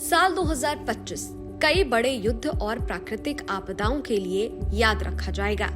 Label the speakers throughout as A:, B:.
A: साल 2025 कई बड़े युद्ध और प्राकृतिक आपदाओं के लिए याद रखा जाएगा,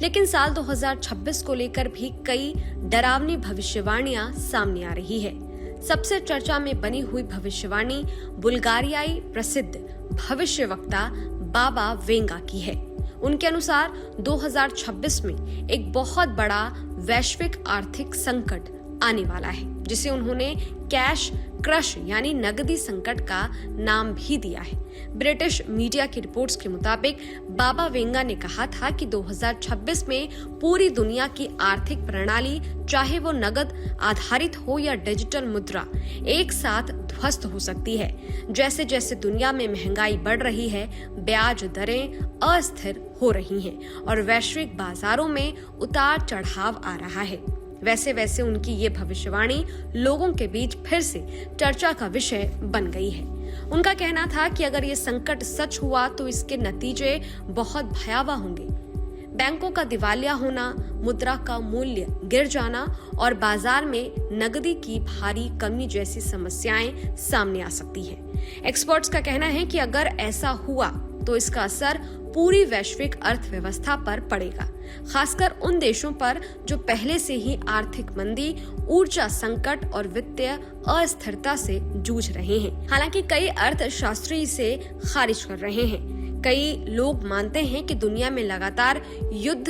A: लेकिन साल 2026 को लेकर भी कई डरावनी भविष्यवाणियां सामने आ रही है। सबसे चर्चा में बनी हुई भविष्यवाणी बुल्गारियाई प्रसिद्ध भविष्यवक्ता बाबा वेंगा की है। उनके अनुसार 2026 में एक बहुत बड़ा वैश्विक आर्थिक संकट आने वाला है, जिसे उन्होंने कैश क्रश यानी नकदी संकट का नाम भी दिया है। ब्रिटिश मीडिया की रिपोर्ट्स के मुताबिक बाबा वेंगा ने कहा था कि 2026 में पूरी दुनिया की आर्थिक प्रणाली, चाहे वो नकद आधारित हो या डिजिटल मुद्रा, एक साथ ध्वस्त हो सकती है। जैसे जैसे दुनिया में महंगाई बढ़ रही है, ब्याज दरें अस्थिर हो रही हैं और वैश्विक बाजारों में उतार चढ़ाव आ रहा है। वैसे वैसे उनकी ये भविष्यवाणी लोगों के बीच फिर से चर्चा का विषय बन गई है। उनका कहना था कि अगर ये संकट सच हुआ तो इसके नतीजे बहुत भयावह होंगे। बैंकों का दिवालिया होना, मुद्रा का मूल्य गिर जाना और बाजार में नकदी की भारी कमी जैसी समस्याएं सामने आ सकती हैं। एक्सपर्ट्स का कहना है कि अगर ऐसा हुआ तो इसका असर पूरी वैश्विक अर्थव्यवस्था पर पड़ेगा, खासकर उन देशों पर जो पहले से ही आर्थिक मंदी, ऊर्जा संकट और वित्तीय अस्थिरता से जूझ रहे हैं। हालांकि कई अर्थशास्त्री इसे खारिज कर रहे हैं। कई लोग मानते हैं कि दुनिया में लगातार युद्ध,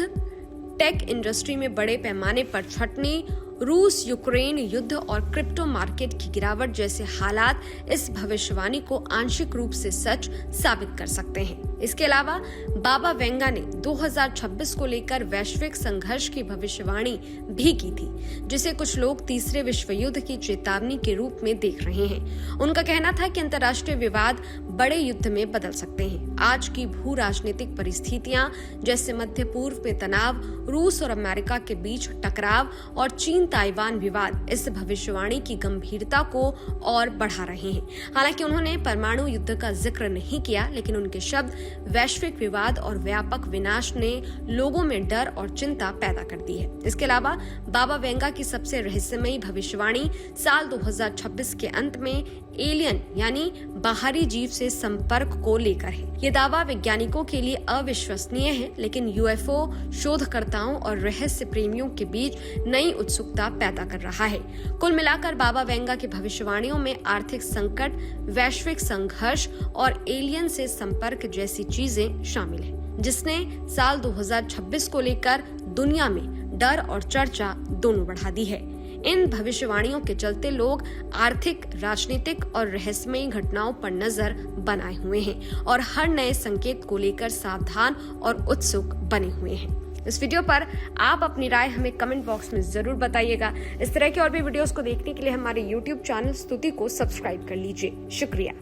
A: टेक इंडस्ट्री में बड़े पैमाने पर छटनी, रूस यूक्रेन युद्ध और क्रिप्टो मार्केट की गिरावट जैसे हालात इस भविष्यवाणी को आंशिक रूप से सच साबित कर सकते हैं। इसके अलावा बाबा वेंगा ने 2026 को लेकर वैश्विक संघर्ष की भविष्यवाणी भी की थी, जिसे कुछ लोग तीसरे विश्व युद्ध की चेतावनी के रूप में देख रहे हैं। उनका कहना था कि अंतर्राष्ट्रीय विवाद बड़े युद्ध में बदल सकते हैं। आज की भू राजनीतिक परिस्थितियां जैसे मध्य पूर्व में तनाव, रूस और अमेरिका के बीच टकराव और चीन ताइवान विवाद इस भविष्यवाणी की गंभीरता को और बढ़ा रहे हैं। हालांकि उन्होंने परमाणु युद्ध का जिक्र नहीं किया, लेकिन उनके शब्द वैश्विक विवाद और व्यापक विनाश ने लोगों में डर और चिंता पैदा कर दी है। इसके अलावा बाबा वेंगा की सबसे रहस्यमयी भविष्यवाणी साल 2026 के अंत में एलियन यानी बाहरी जीव से संपर्क को लेकर है। ये दावा वैज्ञानिकों के लिए अविश्वसनीय है, लेकिन यूएफओ शोधकर्ताओं और रहस्य प्रेमियों के बीच नई उत्सुकता पैदा कर रहा है। कुल मिलाकर बाबा वेंगा की भविष्यवाणियों में आर्थिक संकट, वैश्विक संघर्ष और एलियन से संपर्क जैसी चीजें शामिल हैं, जिसने साल 2026 को लेकर दुनिया में डर और चर्चा दोनों बढ़ा दी है। इन भविष्यवाणियों के चलते लोग आर्थिक, राजनीतिक और रहस्यमयी घटनाओं पर नजर बनाए हुए हैं और हर नए संकेत को लेकर सावधान और उत्सुक बने हुए हैं। इस वीडियो पर आप अपनी राय हमें कमेंट बॉक्स में जरूर बताइएगा। इस तरह के और भी वीडियोस को देखने के लिए हमारे YouTube चैनल स्तुति को सब्सक्राइब कर लीजिए। शुक्रिया।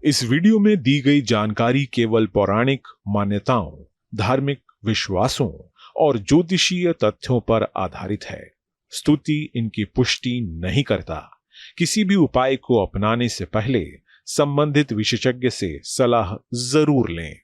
B: इस वीडियो में दी गई जानकारी केवल पौराणिक मान्यताओं, धार्मिक विश्वासों और ज्योतिषीय तथ्यों पर आधारित है। स्तुति इनकी पुष्टि नहीं करता। किसी भी उपाय को अपनाने से पहले संबंधित विशेषज्ञ से सलाह जरूर लें।